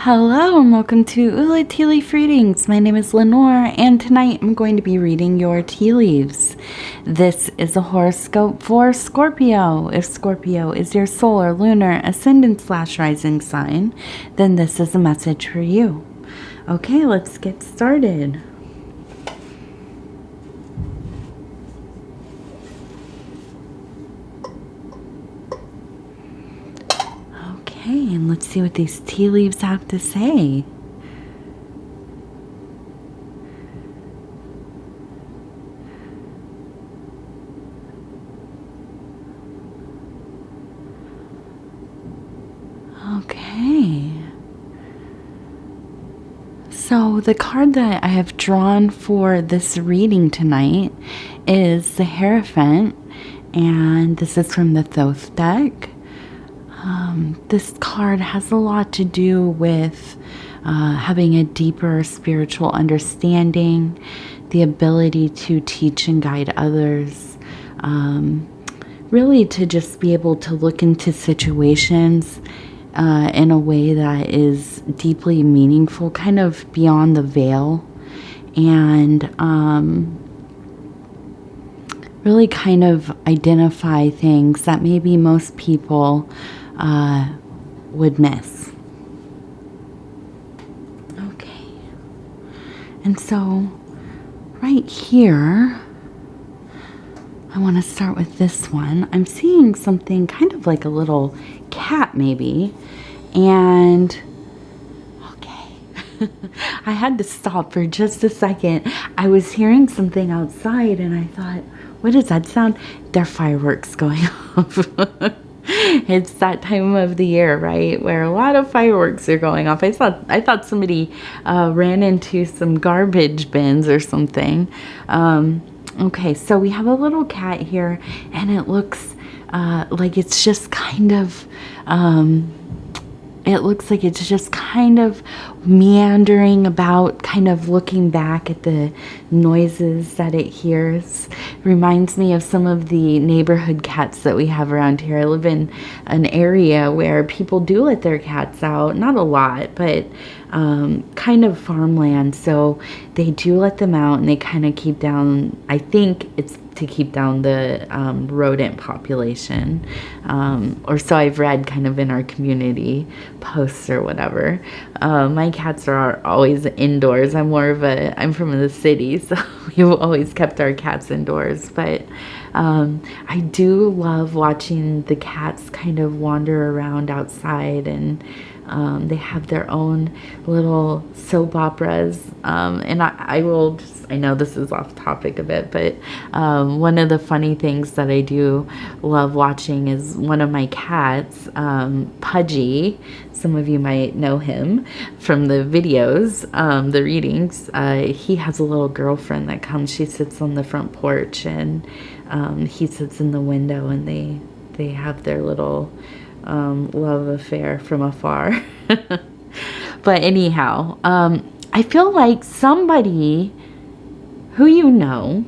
Hello and welcome to Ula Tea Leaf Readings. My name is Lenor and tonight I'm going to be reading your tea leaves. This is a horoscope for Scorpio. If Scorpio is your solar, lunar, ascendant/rising sign, then this is a message for you. Okay, let's get started. Okay, and let's see what these tea leaves have to say. Okay. So the card that I have drawn for this reading tonight is the Hierophant, and this is from the Thoth deck. This card has a lot to do with having a deeper spiritual understanding, the ability to teach and guide others, really to just be able to look into situations in a way that is deeply meaningful, kind of beyond the veil, and really kind of identify things that maybe most people would miss. Okay. And so right here, I want to start with this one. I'm seeing something kind of like a little cat maybe. And okay, I had to stop for just a second. I was hearing something outside and I thought, what does that sound? There are fireworks going off. It's that time of the year, right, where a lot of fireworks are going off. I thought somebody ran into some garbage bins or something. Okay, so we have a little cat here, and it looks like it's just kind of meandering about, kind of looking back at the noises that it hears. Reminds me of some of the neighborhood cats that we have around here. I live in an area where people do let their cats out, not a lot, but kind of farmland, so they do let them out, and they kind of keep down, I think it's to keep down the rodent population, or so I've read kind of in our community posts or whatever. My cats are always indoors. I'm from the city, so we've always kept our cats indoors, but I do love watching the cats kind of wander around outside, and they have their own little soap operas, and I know this is off topic a bit, but one of the funny things that I do love watching is one of my cats, Pudgy. Some of you might know him from the videos, the readings. He has a little girlfriend that comes. She sits on the front porch, and he sits in the window, and they have their little love affair from afar. But anyhow, I feel like somebody who you know,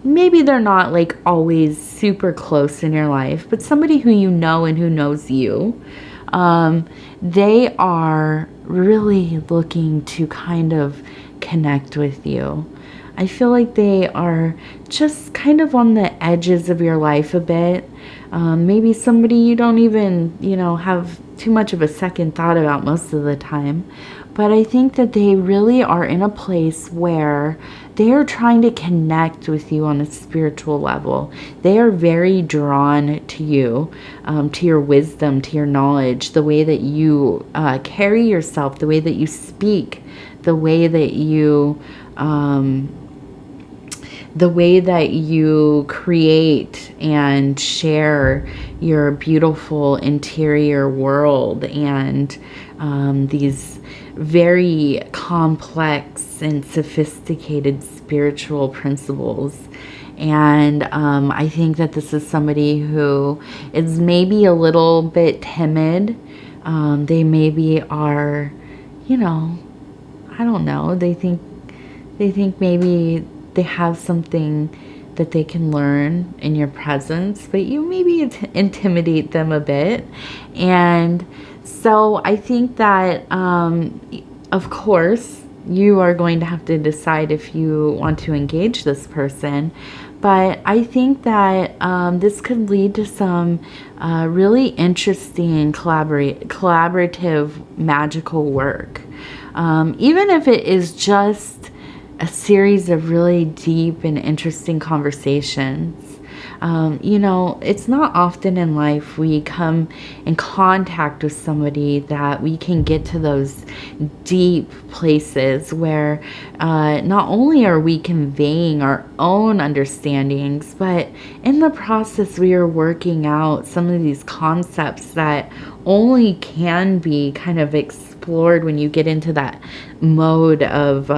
maybe they're not like always super close in your life, but somebody who you know and who knows you, they are really looking to kind of connect with you. I feel like they are just kind of on the edges of your life a bit. Maybe somebody you don't even, have too much of a second thought about most of the time. But I think that they really are in a place where they are trying to connect with you on a spiritual level. They are very drawn to you, to your wisdom, to your knowledge, the way that you carry yourself, the way that you speak, the way that you create and share your beautiful interior world, and these very complex and sophisticated spiritual principles. And I think that this is somebody who is maybe a little bit timid. They maybe are, I don't know, they think maybe they have something that they can learn in your presence, but you maybe intimidate them a bit. And so I think that, of course, you are going to have to decide if you want to engage this person. But I think that this could lead to some really interesting collaborative magical work. Even if it is just a series of really deep and interesting conversations. You know, it's not often in life we come in contact with somebody that we can get to those deep places where not only are we conveying our own understandings, but in the process we are working out some of these concepts that only can be kind of explored when you get into that mode of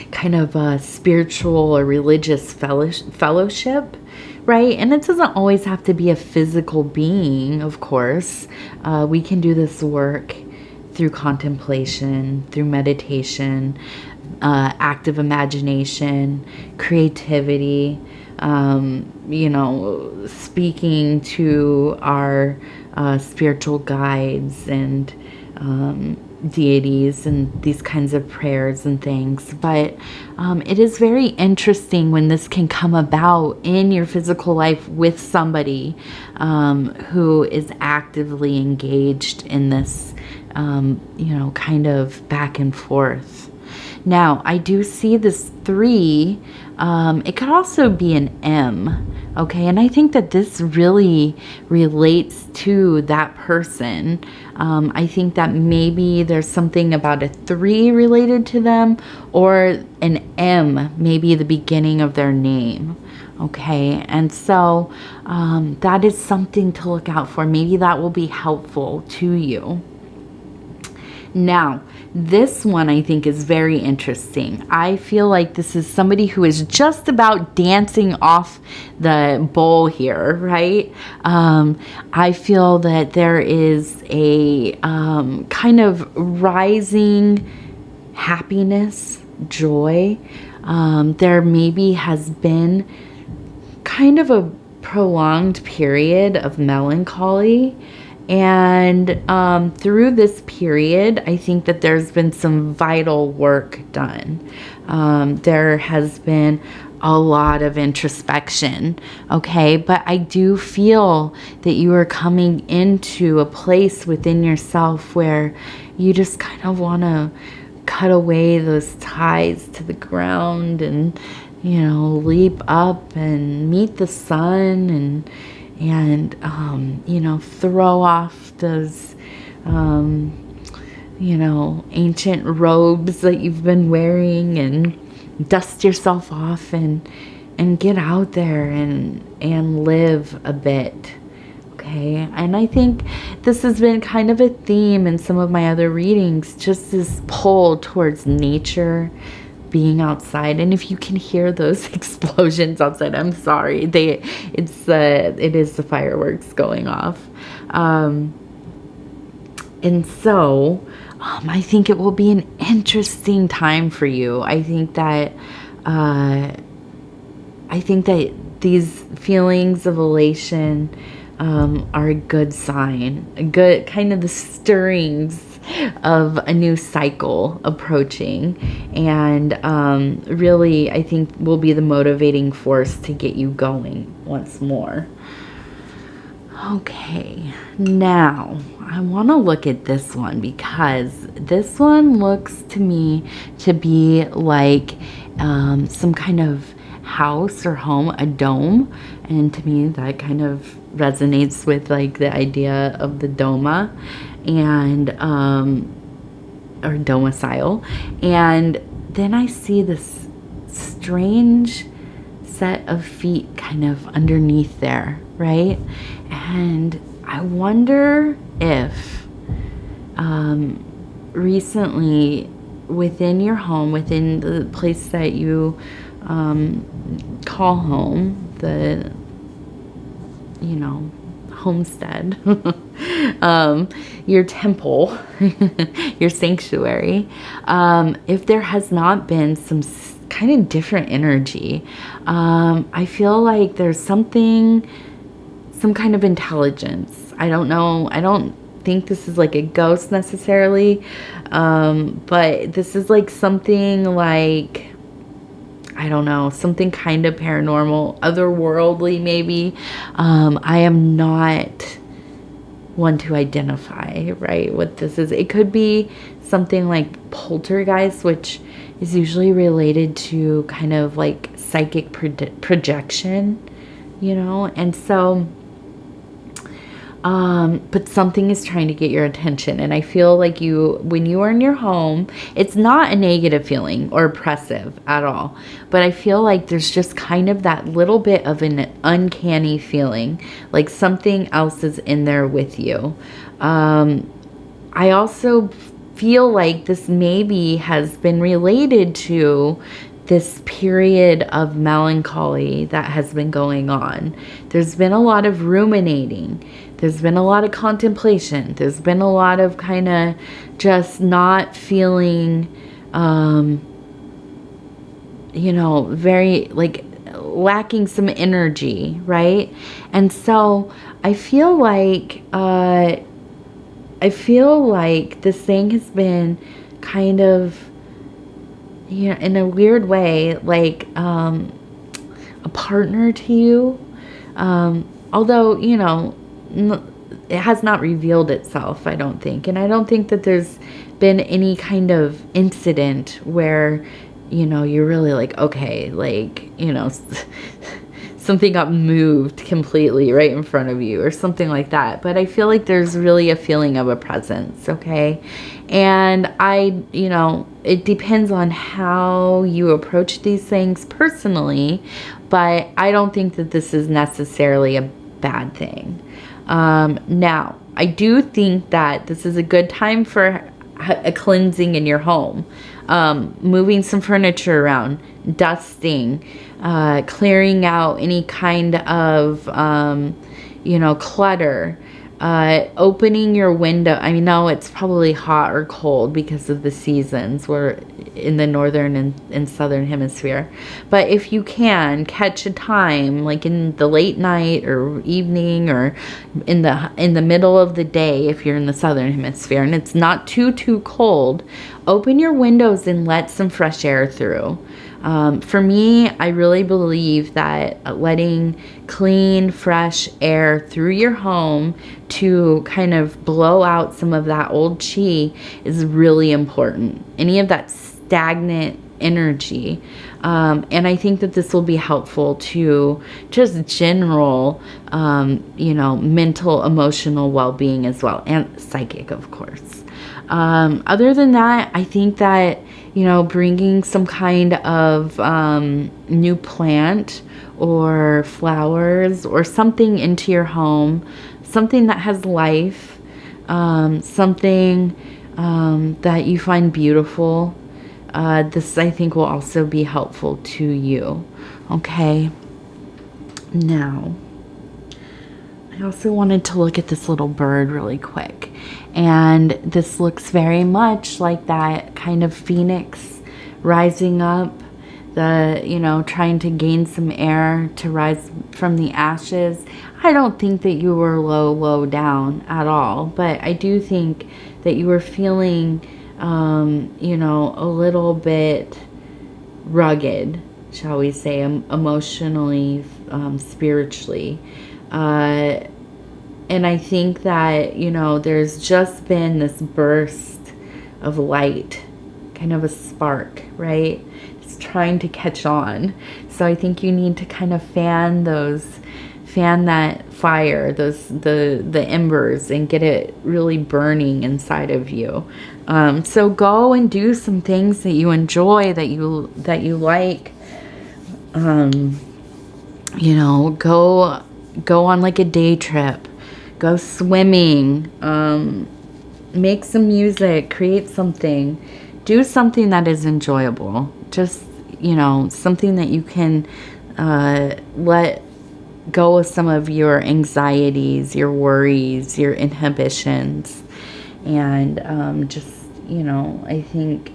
kind of a spiritual or religious fellowship, right? And it doesn't always have to be a physical being, of course. We can do this work through contemplation, through meditation, active imagination, creativity, you know, speaking to our spiritual guides and deities and these kinds of prayers and things. But it is very interesting when this can come about in your physical life with somebody who is actively engaged in this, you know, kind of back and forth. Now, I do see this 3. It could also be an M. Okay, and I think that this really relates to that person. I think that maybe there's something about a 3 related to them, or an M, maybe the beginning of their name. Okay, and so that is something to look out for. Maybe that will be helpful to you. Now, this one I think is very interesting. I feel like this is somebody who is just about dancing off the bowl here, right? I feel that there is a kind of rising happiness, joy. There maybe has been kind of a prolonged period of melancholy. And through this period, I think that there's been some vital work done. There has been a lot of introspection, okay? But I do feel that you are coming into a place within yourself where you just kind of want to cut away those ties to the ground and, you know, leap up and meet the sun and you know, throw off those, you know, ancient robes that you've been wearing and dust yourself off and get out there and live a bit. Okay. And I think this has been kind of a theme in some of my other readings, just this pull towards nature, being outside. And if you can hear those explosions outside, I'm sorry. It is the fireworks going off. And so I think it will be an interesting time for you. I think that these feelings of elation are a good sign, a good kind of the stirrings of a new cycle approaching, and really I think will be the motivating force to get you going once more. Okay, now I want to look at this one because this one looks to me to be like some kind of house or home, a dome, and to me that kind of resonates with like the idea of the doma and or domicile. And then I see this strange set of feet kind of underneath there, right? And I wonder if recently within your home, within the place that you call home, the, you know, homestead, your temple, your sanctuary, if there has not been some kind of different energy. I feel like there's some kind of intelligence. I don't know. I don't think this is like a ghost necessarily, but this is like something like, I don't know, something kind of paranormal, otherworldly maybe. I am not one to identify, right, what this is. It could be something like poltergeist, which is usually related to kind of like psychic projection, you know, and so but something is trying to get your attention. And I feel like when you are in your home, it's not a negative feeling or oppressive at all. But I feel like there's just kind of that little bit of an uncanny feeling, like something else is in there with you. I also feel like this maybe has been related to this period of melancholy that has been going on. There's been a lot of ruminating. There's been a lot of contemplation. There's been a lot of kind of just not feeling, you know, very like lacking some energy, right? And so I feel like this thing has been kind of, you know, in a weird way, like a partner to you. Although, you know, it has not revealed itself, I don't think. And I don't think that there's been any kind of incident where, you know, you're really like, okay, like, you know, something got moved completely right in front of you or something like that. But I feel like there's really a feeling of a presence, okay? And you know, it depends on how you approach these things personally, but I don't think that this is necessarily a bad thing. Now, I do think that this is a good time for a cleansing in your home. Moving some furniture around, dusting, clearing out any kind of, you know, clutter, opening your window. I mean, no, it's probably hot or cold because of the seasons. We're in the northern and southern hemisphere. But if you can catch a time, like in the late night or evening or in the middle of the day, if you're in the southern hemisphere and it's not too cold, open your windows and let some fresh air through. For me, I really believe that letting clean, fresh air through your home to kind of blow out some of that old chi is really important. Any of that stagnant energy. And I think that this will be helpful to just general, you know, mental, emotional well-being as well, and psychic, of course. Other than that, I think that, you know, bringing some kind of new plant or flowers or something into your home, something that has life, something that you find beautiful, this I think will also be helpful to you. Okay. Now, I also wanted to look at this little bird really quick. And this looks very much like that kind of phoenix rising up, you know, trying to gain some air to rise from the ashes. I don't think that you were low down at all, but I do think that you were feeling, you know, a little bit rugged, shall we say, emotionally, spiritually. And I think that, you know, there's just been this burst of light, kind of a spark, right? It's trying to catch on. So I think you need to kind of fan that fire, the embers, and get it really burning inside of you. So go and do some things that you enjoy, that you like. You know, go on like a day trip. Go swimming, make some music, create something, do something that is enjoyable. Just, you know, something that you can let go of some of your anxieties, your worries, your inhibitions. And just, you know, I think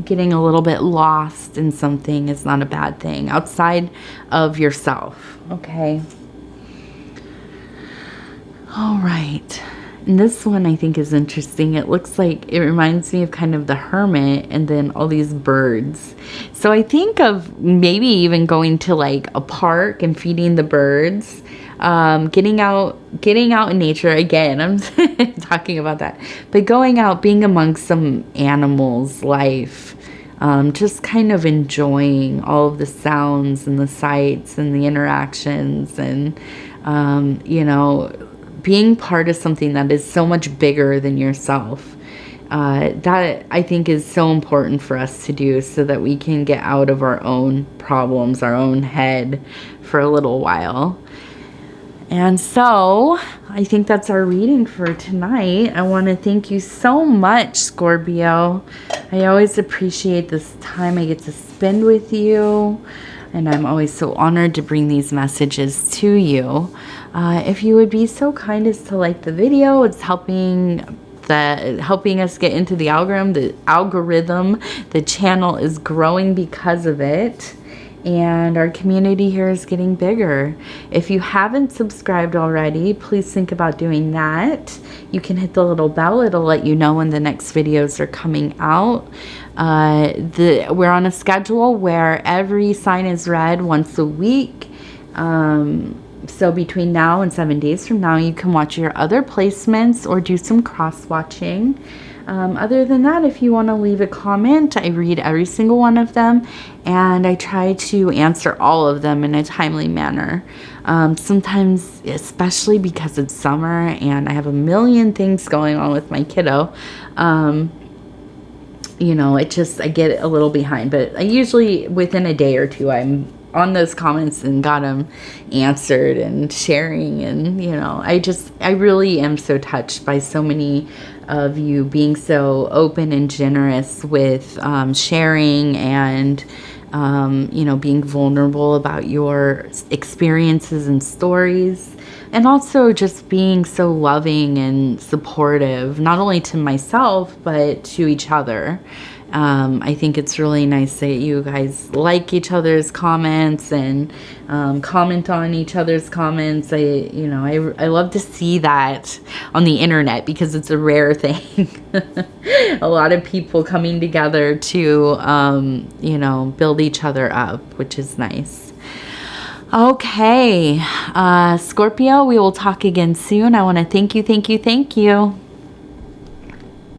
getting a little bit lost in something is not a bad thing outside of yourself. Okay. All right. And this one I think is interesting. It looks like it reminds me of kind of the hermit and then all these birds. So I think of maybe even going to like a park and feeding the birds, getting out in nature. Again, I'm talking about that, but going out, being amongst some animals' life, just kind of enjoying all of the sounds and the sights and the interactions and, you know, being part of something that is so much bigger than yourself. That I think is so important for us to do so that we can get out of our own problems, our own head for a little while. And so I think that's our reading for tonight. I want to thank you so much, Scorpio. I always appreciate this time I get to spend with you. And I'm always so honored to bring these messages to you. If you would be so kind as to like the video, it's helping us get into the algorithm. The channel is growing because of it. And our community here is getting bigger. If you haven't subscribed already, please think about doing that. You can hit the little bell. It'll let you know when the next videos are coming out. We're on a schedule where every sign is read once a week. So between now and 7 days from now, you can watch your other placements or do some cross-watching. Other than that, if you want to leave a comment, I read every single one of them, and I try to answer all of them in a timely manner. Sometimes, especially because it's summer and I have a million things going on with my kiddo, you know, I get a little behind, but I usually within a day or two, I'm on those comments and got them answered and sharing. And, you know, I really am so touched by so many of you being so open and generous with sharing and, you know, being vulnerable about your experiences and stories. And also just being so loving and supportive, not only to myself, but to each other. I think it's really nice that you guys like each other's comments and comment on each other's comments. I love to see that on the internet because it's a rare thing. A lot of people coming together to, you know, build each other up, which is nice. Okay, Scorpio, we will talk again soon. I want to thank you.